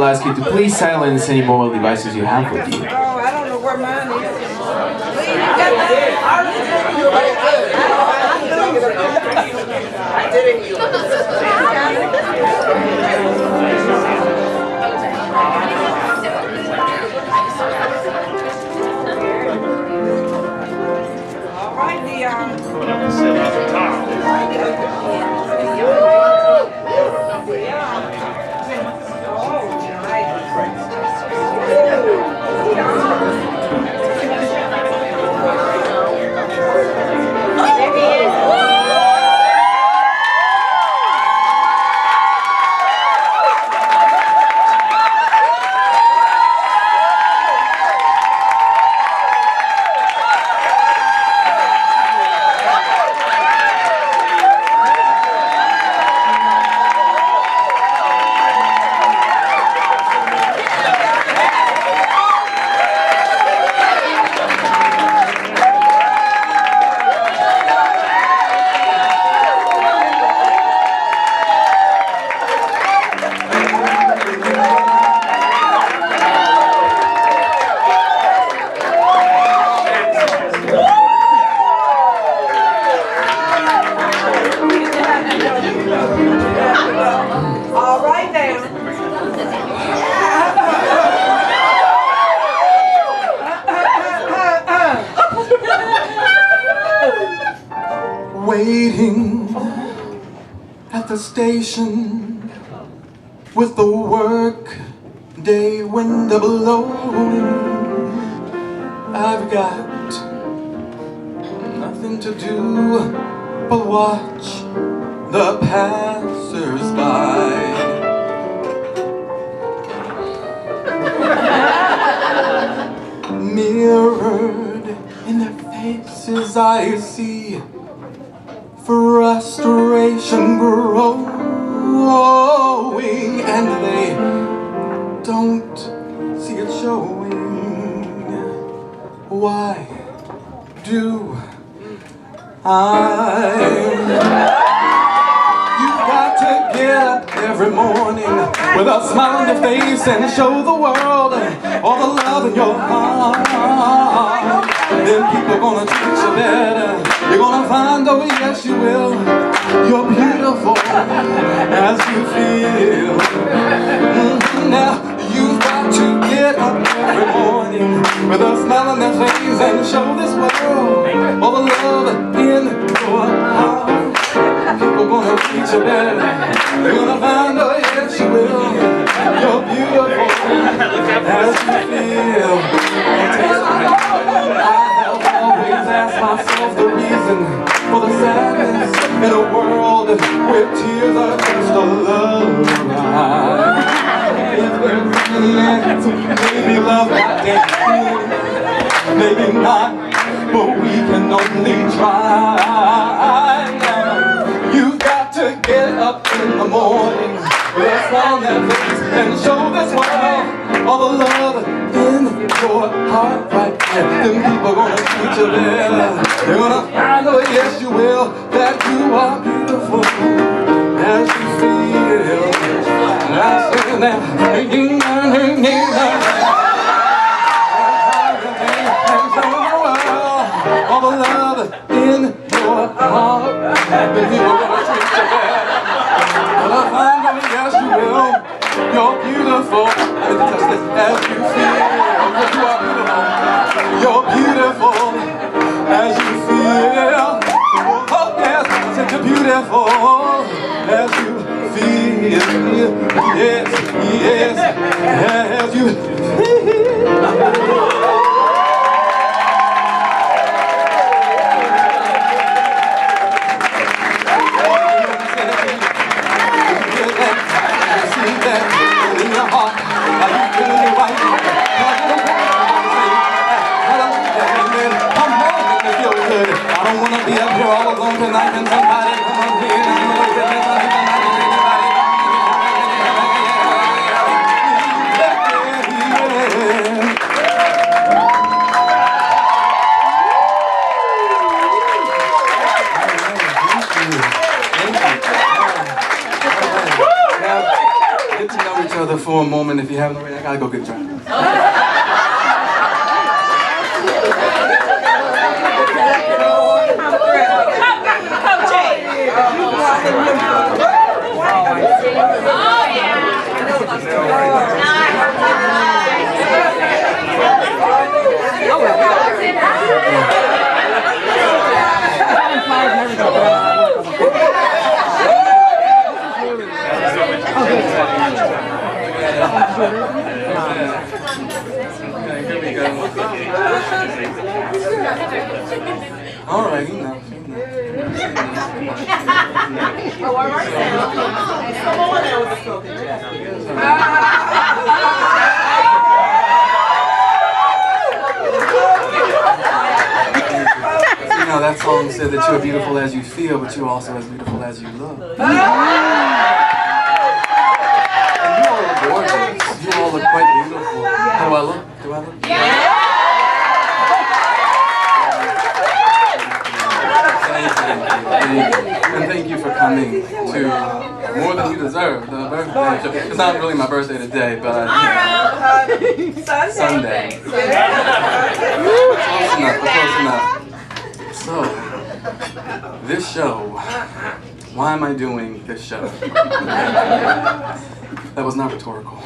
ask you to please silence any mobile devices you have with you. Oh, I don't know where mine is. All right, Dion. All right now. Waiting at the station with the work day window blowing. I've got nothing to do but watch the passers-by. Mirrored in their faces I see frustration growing, and they don't see it showing. Why do You've got to get up every morning with a smile on your face and show the world all the love in your heart. Then people gonna treat you better. You're gonna find, oh yes you will, you're beautiful as you feel. Now you've got to get up every morning with a smile on their face and show this world all the love in your heart. People gonna treat you better. They're gonna find, oh yes you will, you're beautiful as you feel. I have always asked myself the reason for the sadness in a world where tears are just a lullaby. If there's maybe love that can't feel, maybe not, but we can only try. You've got to get up in the morning with a smile on their face and show this world all the love in your heart right there. Then people gonna treat you better. They're gonna find, oh yes you will, that you are beautiful as you feel. And I say that all the love in your heart. Then people gonna treat you better. Gonna find, oh yes you will, you're beautiful. Let me touch this as you feel. You are beautiful. You're beautiful as you feel. Oh yes, I said you're beautiful as you feel. Yes, yes, as you feel. I don't wanna be up here all alone tonight. Can somebody come up here and Get to know each other for a moment. if you haven't already, I gotta go get dressed. All right, you know. You know, that song said that you're beautiful as you feel, but you're also as beautiful as you look. And you all look gorgeous. You all look quite beautiful. How do I look? Do I look? And thank you for coming to more than you deserve, the birthday show. It's not really my birthday today, but Sunday. Close enough. So, this show, why am I doing this show? That was not rhetorical.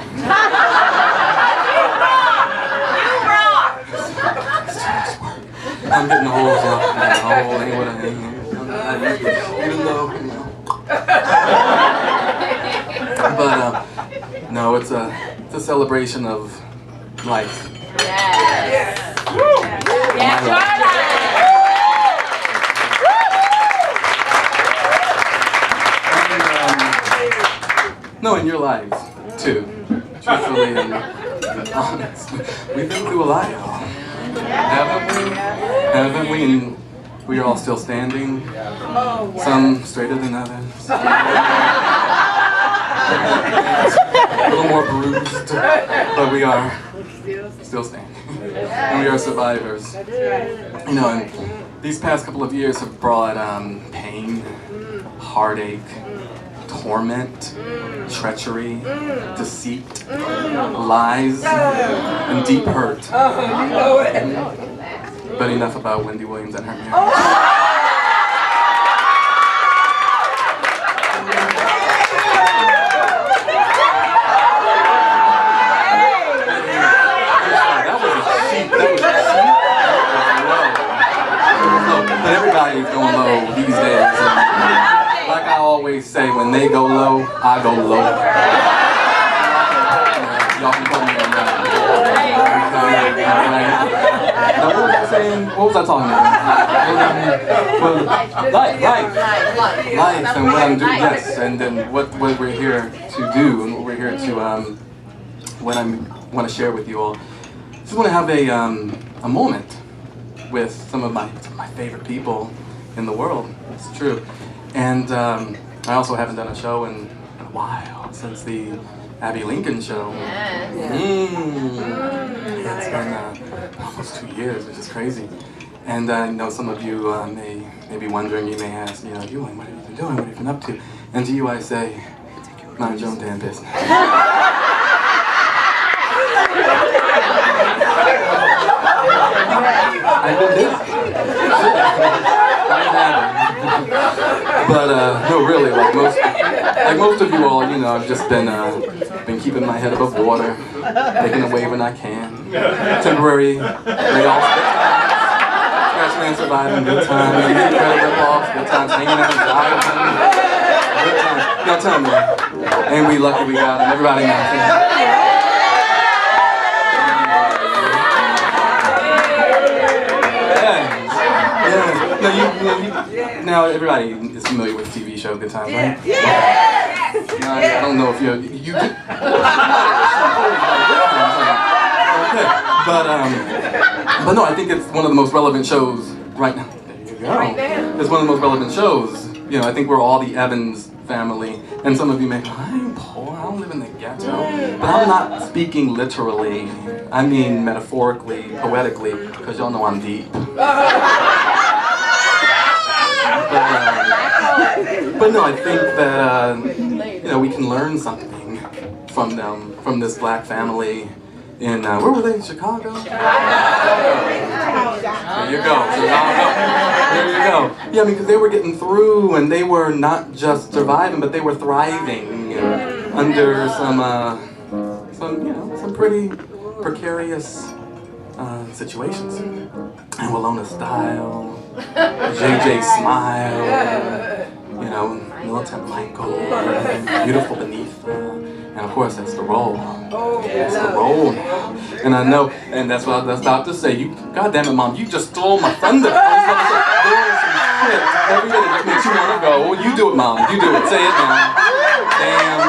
I'm getting the holes up. Hole ain't what I need. Even though, you know. But no, it's a celebration of life. Yes. My life. And, no, in your lives too. Truthfully and honest, we've been through a lot, y'all. Haven't we? Haven't we? And we are all still standing. Some straighter than others. A little more bruised, but we are still standing. And we are survivors. You know, and these past couple of years have brought pain, heartache, torment, treachery, deceit, lies, and deep hurt. But enough about Wendy Williams and her marriage. But everybody's going low these days. Like I always say, when they go low, I go low. Y'all can put me on that. Now, what was I saying? What was I talking about? Life, and what I'm doing, yes, and then what we're here to do, and what we're here to, what I want to share with you all. Just want to have a moment with some of my favorite people in the world. It's true. And I also haven't done a show in a while, since the Abby Lincoln show. Yes. It's been almost 2 years, which is crazy. And I know some of you may be wondering, you may ask, you know, Ewing, what have you been doing? What have you been up to? And to you I say, mind your own damn business. I've been busy. But no, really, like most of you all, you know, I've just been keeping my head above water, making a way when I can. Temporary layoffs, crashing and surviving, good times, credit rip-offs, good times, hanging out, driving, good times. Y'all tell me, ain't we lucky we got them? Everybody knows. Now everybody is familiar with the TV show Good Times, right? Now, I don't know if you okay. But no, I think it's one of the most relevant shows right now. There you go. It's one of the most relevant shows. You know, I think we're all the Evans family, and some of you may go, I ain't poor, I don't live in the ghetto. But I'm not speaking literally. I mean metaphorically, poetically, because y'all know I'm deep. But no, I think that you know, we can learn something from them from this black family in, where were they, Chicago? There you go, Chicago. There you go. Yeah, I mean, because they were getting through and they were not just surviving, but they were thriving under some pretty precarious situations. And Walona Style, JJ Smile, Militant Michael, Beautiful Beneath, and of course that's the role. It's the role now. And I know, and that's what I was about to say. God damn it, Mom, you just stole my thunder. I was about to say, there is some shit every day that makes you want to go. You do it, Mom. You do it. Say it now. Damn.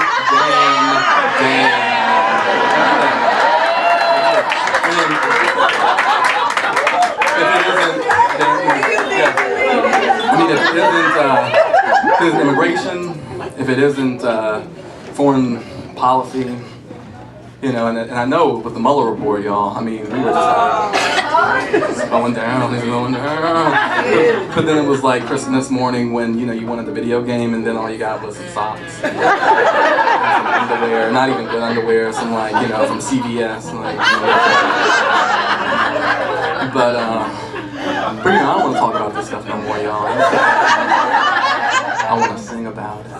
If it isn't immigration, if it isn't foreign policy, and I know with the Mueller report, y'all, I mean, we were just going down. But then it was like Christmas morning when, you wanted the video game and then all you got was some socks. Some underwear, not even good underwear, some from CVS. But I don't want to talk about this stuff no more, y'all. I want to sing about it.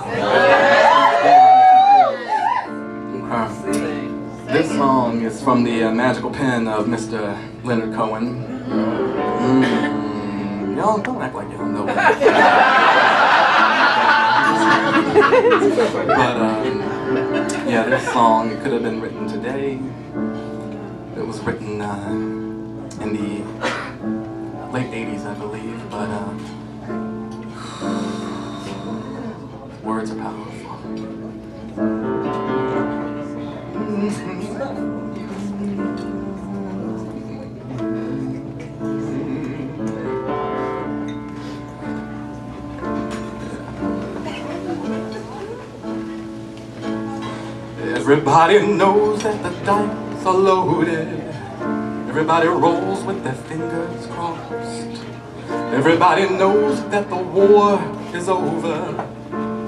This song is from the magical pen of Mr. Leonard Cohen. Y'all don't act like y'all know it. But yeah, this song, it could have been written today. It was written in the late 80s, I believe, but words are powerful. Everybody knows that the dice are loaded. Everybody rolls with their fingers crossed. Everybody knows that the war is over.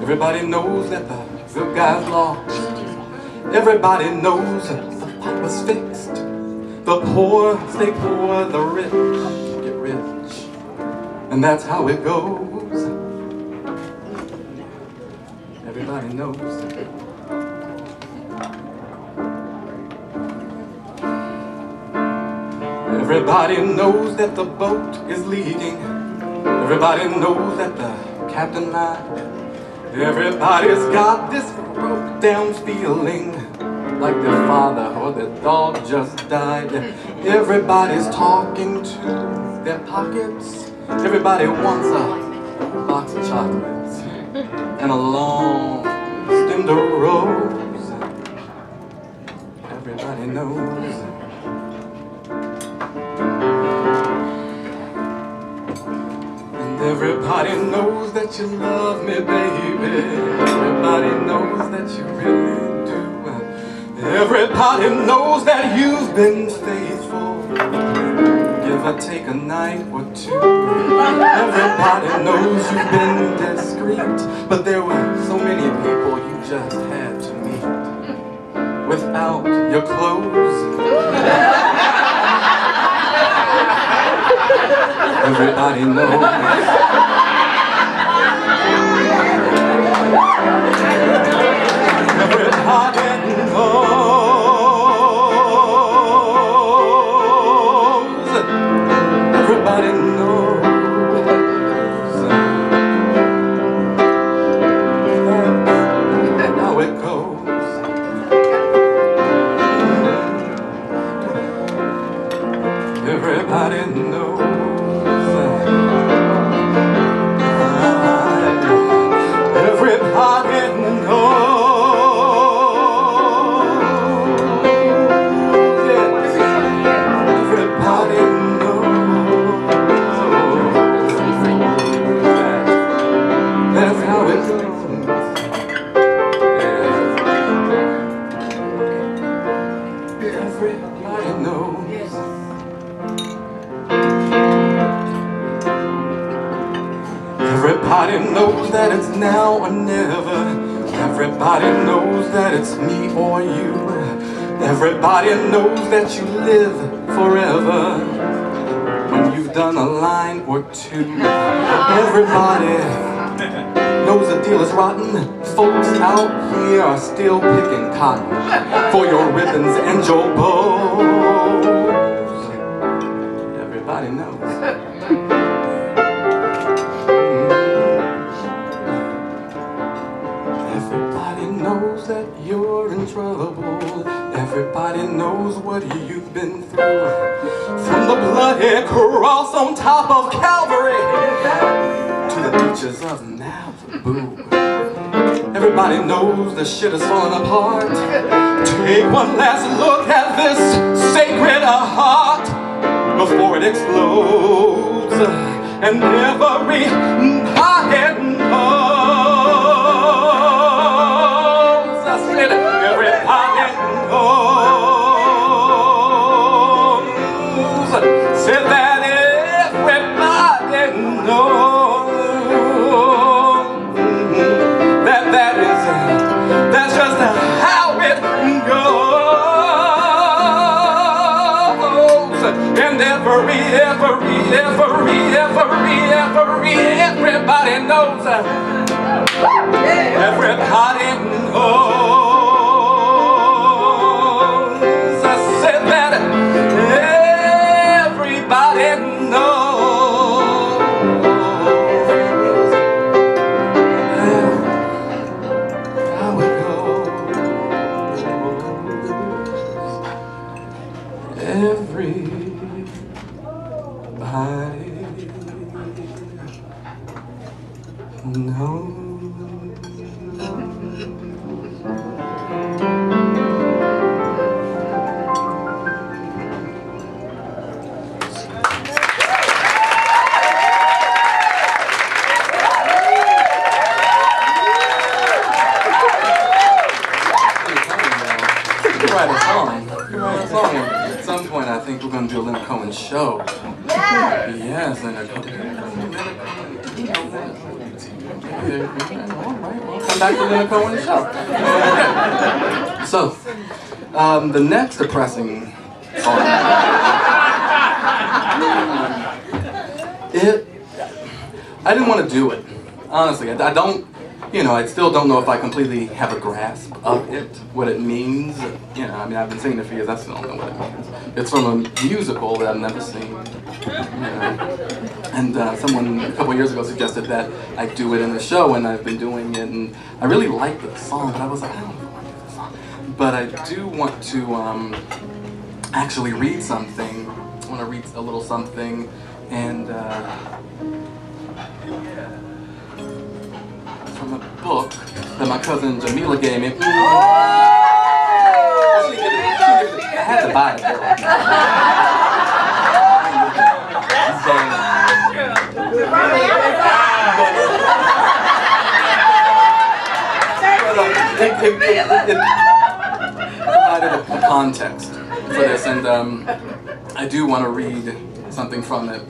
Everybody knows that the good guys lost. Everybody knows that the fight was fixed. The poor stay poor, the rich get rich. And that's how it goes. Everybody knows. Everybody knows that the boat is leaking. Everybody knows that the captain lied. Everybody's got this broke down feeling like their father or their dog just died. Everybody's talking to their pockets. Everybody wants a box of chocolates and a long stemmed rose. Everybody knows. Everybody knows that you love me, baby. Everybody knows that you really do. Everybody knows that you've been faithful. Give or take a night or two. Everybody knows you've been discreet. But there were so many people you just had to meet without your clothes. Everybody knows. Everybody knows. Everybody knows. That's how it goes. Everybody knows. Everybody knows that it's now or never. Everybody knows that it's me or you. Everybody knows that you live forever when you've done a line or two. Everybody knows the deal is rotten. Folks out here are still picking cotton for your ribbons and your bows. Everybody knows. Everybody knows that you're in trouble. Everybody knows what you've been through. From the bloody cross on top of Calvary to the beaches of Malibu. Everybody knows the shit is falling apart. Take one last look at this sacred heart before it explodes. And every pocket knows. I said every pocket knows. Said that everybody knows. That's just how it goes. And everybody knows. Everybody knows. I said that everybody knows. How it goes. Everybody knows. Write a song. At some point, I think we're going to do a Leonard Cohen show. Yes, Leonard Cohen. Come back to Leonard Cohen's show. So, the next depressing song. I didn't want to do it. Honestly, I don't. I still don't know if I completely have a grasp of it, what it means. I've been singing it for years, I still don't know what it means. It's from a musical that I've never seen. And someone a couple years ago suggested that I do it in the show, and I've been doing it, and I really like the song, but I was like, I don't know if I want to do the song. But I do want to actually read something. I want to read a little something, and from a book that my cousin Jamila gave me. I had to buy it. It provided a context for this, and I do want to read something from it.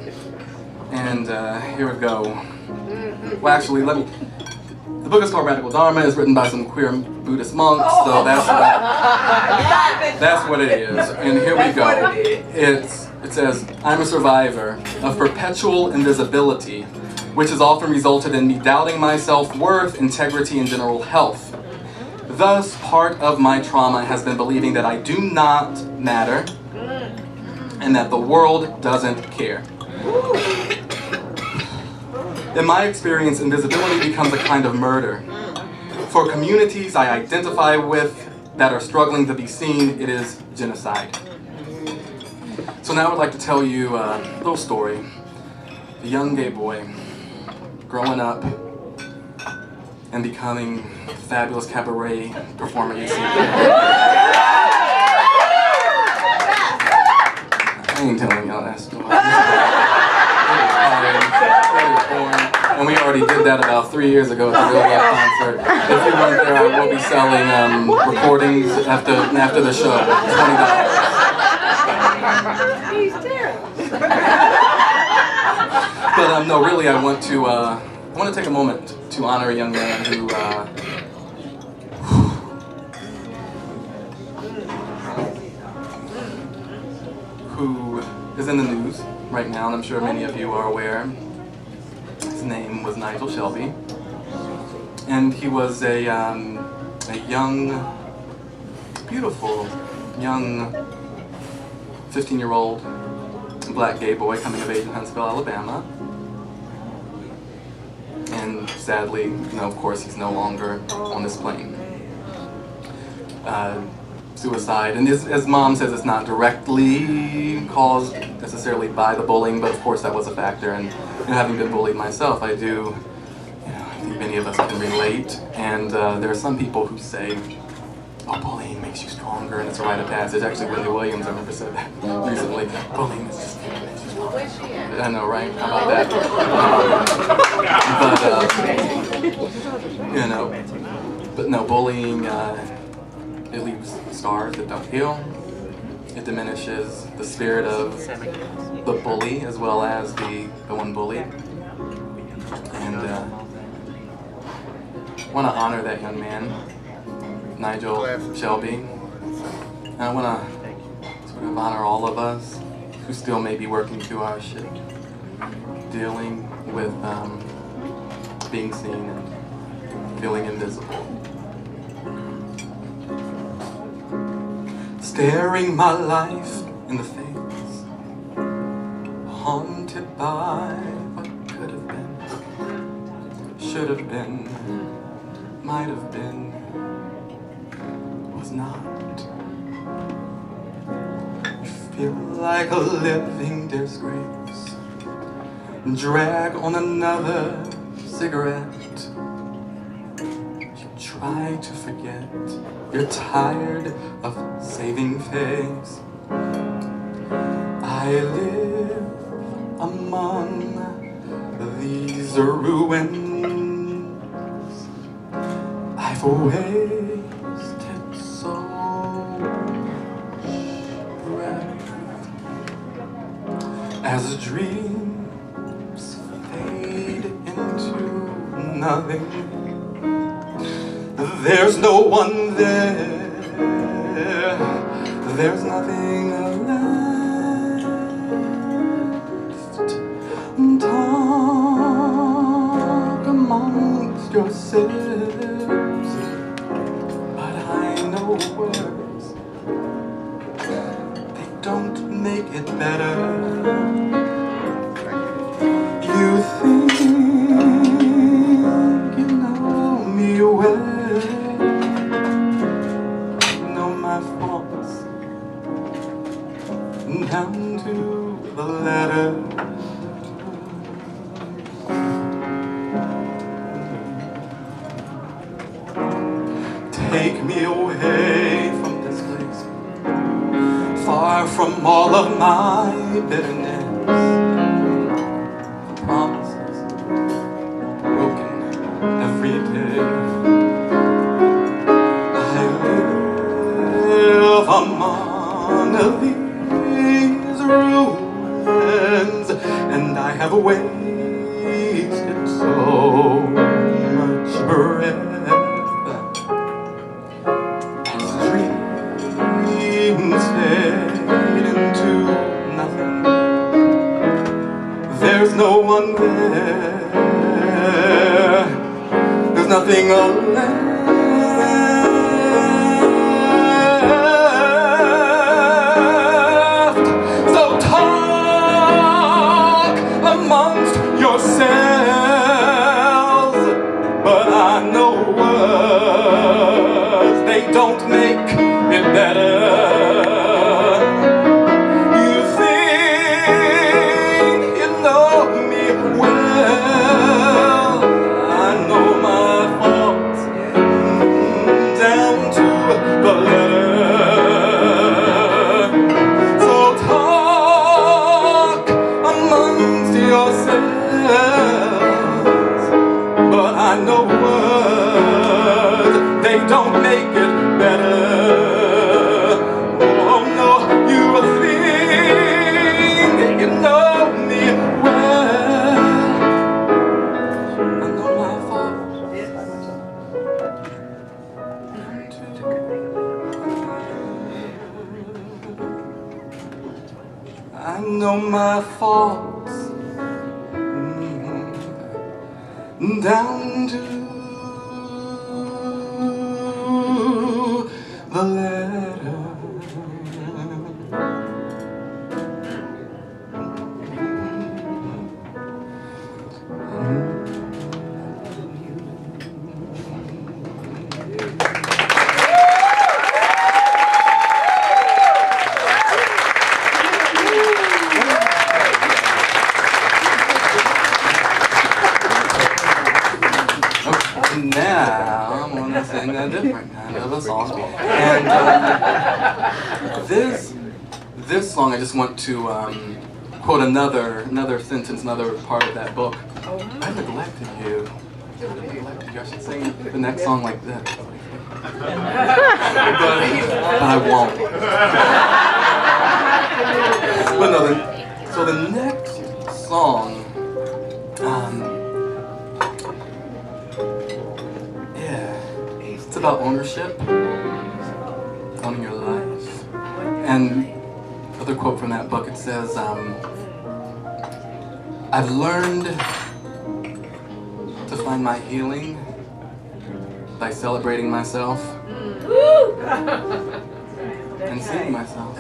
And here we go. Well, actually, the book is called Radical Dharma. It's written by some queer Buddhist monks, so that's what it is. And here we go. It says, I'm a survivor of perpetual invisibility, which has often resulted in me doubting my self-worth, integrity, and general health. Thus, part of my trauma has been believing that I do not matter and that the world doesn't care. In my experience, invisibility becomes a kind of murder. For communities I identify with that are struggling to be seen, it is genocide. So now I would like to tell you a little story. A young gay boy growing up and becoming a fabulous cabaret performer you see. I ain't telling y'all that story. And we already did that about 3 years ago at the Real Love concert. If you weren't there, I will be selling recordings after the show. $20. But no, really, I want to take a moment to honor a young man who who is in the news right now, and I'm sure many of you are aware. His name was Nigel Shelby, and he was a young, beautiful, young 15-year-old black gay boy coming of age in Huntsville, Alabama. And sadly, of course, he's no longer on this plane. Suicide, and as Mom says, it's not directly caused necessarily by the bullying, but of course that was a factor. And having been bullied myself, I do, I think many of us can relate. And there are some people who say, "Oh, bullying makes you stronger," and it's a rite of passage. Actually, Wendy Williams, I remember, said that recently. Bullying is just makes you stronger. I know, right? How about that? But no, bullying. It leaves scars that don't heal. It diminishes the spirit of the bully as well as the one bullied. And I want to honor that young man, Nigel Shelby. And I want to sort of honor all of us who still may be working through our shit, dealing with being seen and feeling invisible. Staring my life in the face, haunted by what could have been, should have been, might have been, was not. Feel like a living disgrace, drag on another cigarette. Try to forget, you're tired of saving face. I live among these ruins. I've wasted so much breath as dreams fade into nothing. There's no one there, there's nothing left. Talk amongst yourselves, but I know words, they don't make it better. You think you know me well, down to the letter. Take me away from this place, far from all of my bitterness. Promises broken every day. I live among these ruins, and I have wasted so much breath as dreams fade into nothing. There's no one there, there's nothing left. Amongst yourselves, but I know words, they don't make it better. You think you know me well, I know my faults, I know my faults down to the letter. Now I'm gonna sing a different kind of a song, and this song I just want to quote another sentence, another part of that book. I neglected you. I should sing the next song like this, but I won't. But no, so the next song. It's about ownership, owning your life. And another quote from that book, it says, I've learned to find my healing by celebrating myself and seeing myself.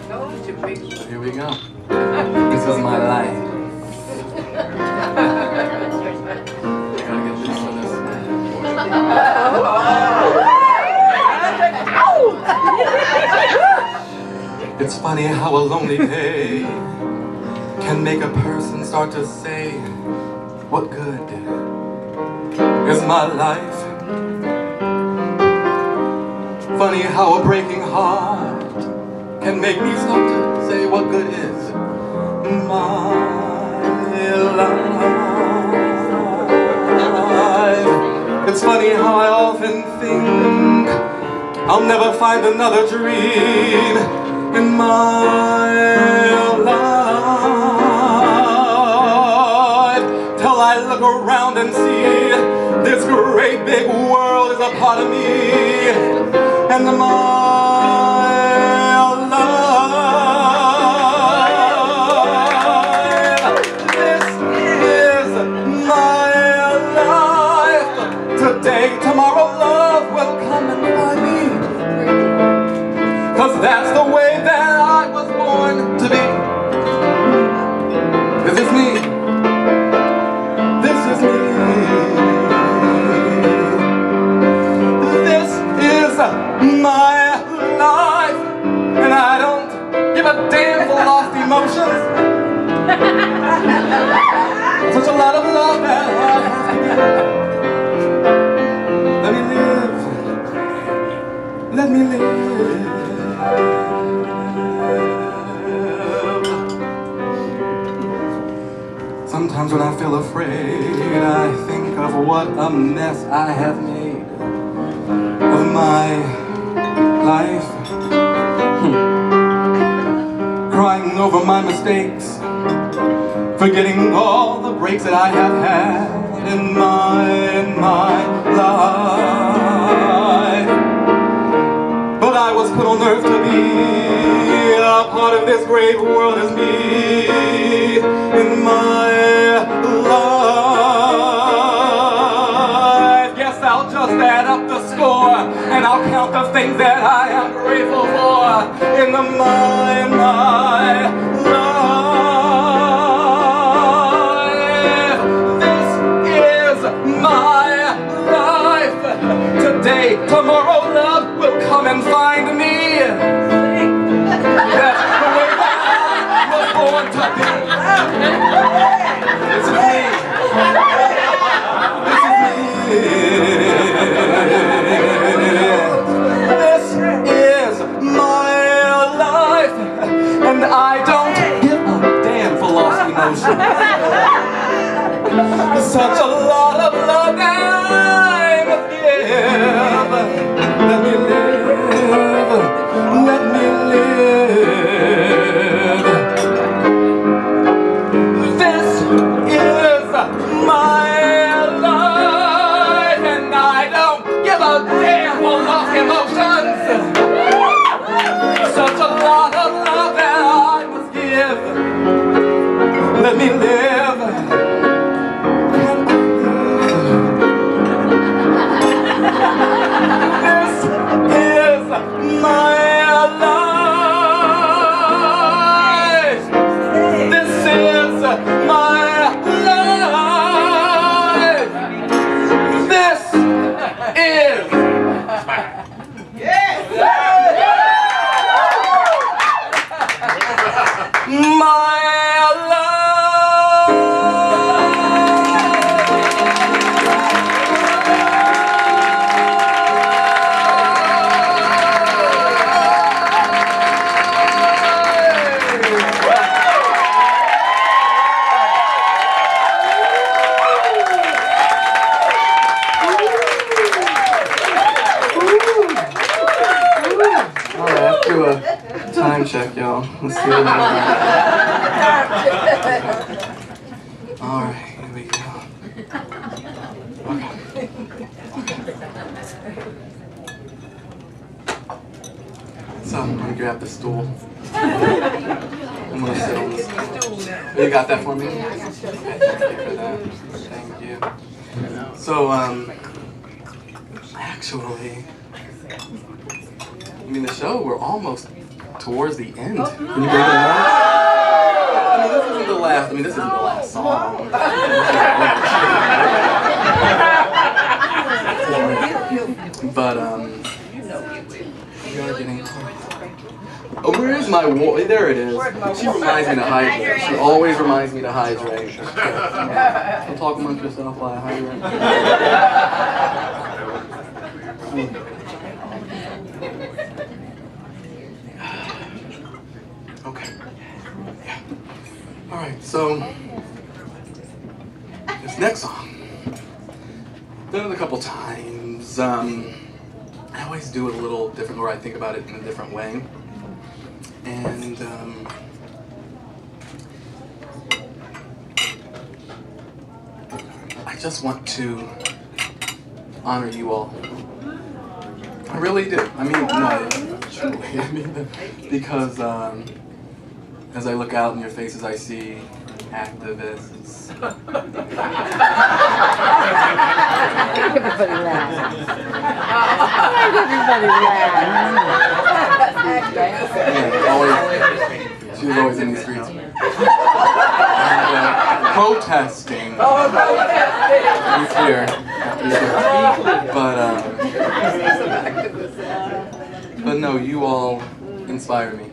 So here we go. This is my life. It's funny how a lonely day can make a person start to say, what good is my life? Funny how a breaking heart can make me start to say, what good is my life? It's funny how I often think I'll never find another dream in my life, till I look around and see this great big world is a part of me and my life. This is my life. Today, tomorrow, love will come and find me, 'cause that's the way that I was born to be. This is me. This is me. This is my life, and I don't give a damn for lost emotions. Such a lot of love that I have to give. Let me live. Let me live. Sometimes when I feel afraid, I think of what a mess I have made of my life. Crying over my mistakes, forgetting all the breaks that I have had in my life. But I was put on earth to be a part of this great world as me in my life. Guess I'll just add up the score and I'll count the things that I am grateful for in my life. This is my life. Today, tomorrow, love will come and find me. That's the way that I was born to be. This is me. This is me. This is my life, and I don't give a damn for lost emotions. Such a lot of love that I must give. Let me live. Let me live. This is my life, and I don't give a damn for lost emotions. Such a do a time check, y'all. Let's see what Alright, here we go. Okay. So I'm gonna grab the stool. I'm gonna sit on this stool. You got that for me? Okay, thank you for that. Thank you. So, actually, I mean, the show, we're almost towards the end. Can you believe that? I mean, this isn't the last. I mean, this isn't the last song. But we are getting. Oh, where is my water? There it is. She reminds me to hydrate. She always reminds me to hydrate. Don't talk amongst yourself while I hydrate. Okay. Yeah. All right. So this next song, done it a couple times. I always do it a little different, or I think about it in a different way. And I just want to honor you all. I really do. I mean, no, truly. I mean, because as I look out in your faces, I see activists. Everybody laugh. Everybody laugh. Yeah, she was always in these streets. And, protesting. To be clear. But no, you all inspire me.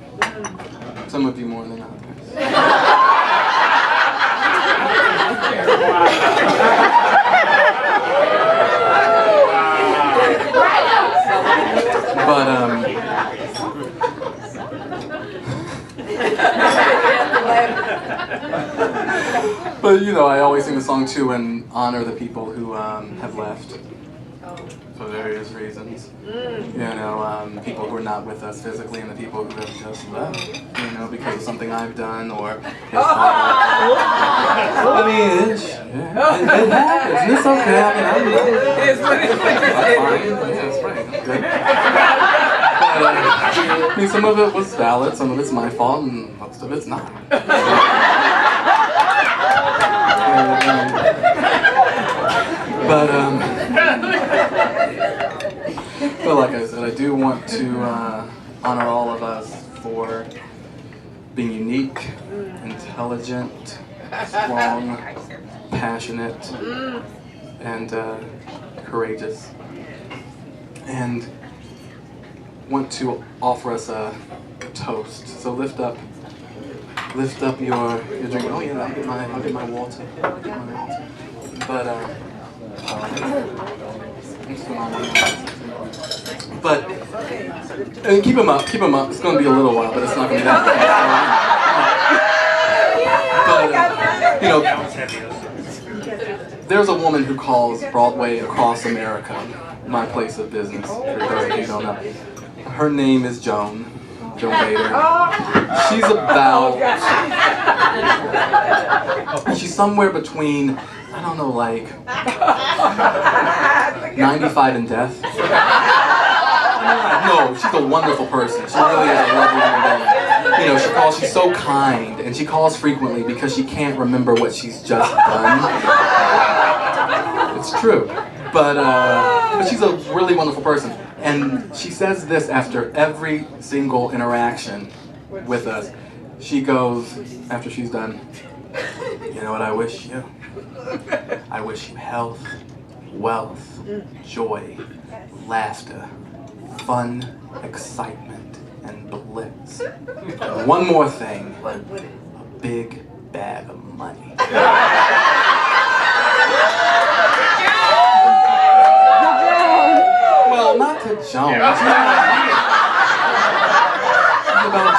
Some of you more than others. But you know, I always sing the song too and honor the people who have left for various reasons. You know, people who are not with us physically and the people who have just left, you know, because of something I've done or I mean, it happens. It's okay. I mean, some of it was valid, some of it's my fault, and most of it's not. But like I said, I do want to honor all of us for being unique, intelligent, strong, passionate, and courageous. And want to offer us a toast. So lift up your drink. Oh yeah, I'll get my water. But and keep them up. It's going to be a little while, but it's not going to be that long. But you know, there's a woman who calls Broadway across America my place of business. For those of you who don't know, her name is Joan Bader. She's somewhere between, I don't know, like 95 and death. No, she's a wonderful person. She really is a lovely human being. You know, she's so kind, and she calls frequently because she can't remember what she's just done. It's true. But she's a really wonderful person. And she says this after every single interaction with us. She goes, after she's done, you know what I wish you? I wish you health, wealth, joy, laughter, fun, excitement, and bliss. And one more thing, a big bag of money. Well, not to Joan. About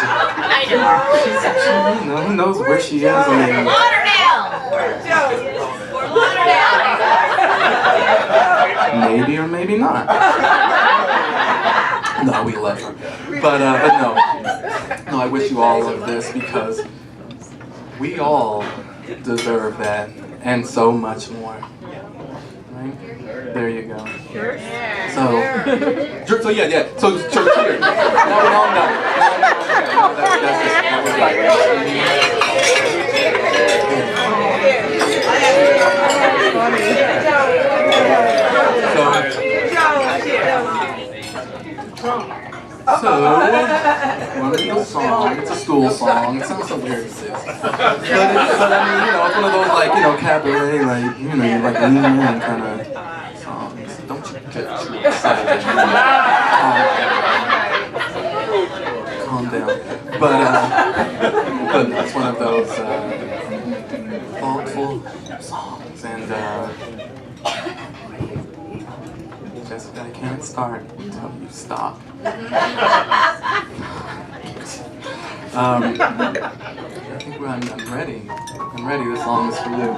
you. I know. Who knows where she is? I mean, Lauderdale. maybe or maybe not. No, we love her. But no. No, I wish you all of this because we all deserve that and so much more. Right? There you go. So yeah. So church here. No. So, one of the song, it's a school song, it sounds so weird to say. But I mean, it's one of those cabaret, you like lean in kind of songs. Don't you get too excited. Calm down. But it's one of those thoughtful songs, and Jessica, I can't start until you stop. I think I'm ready. I'm ready. This song is for you.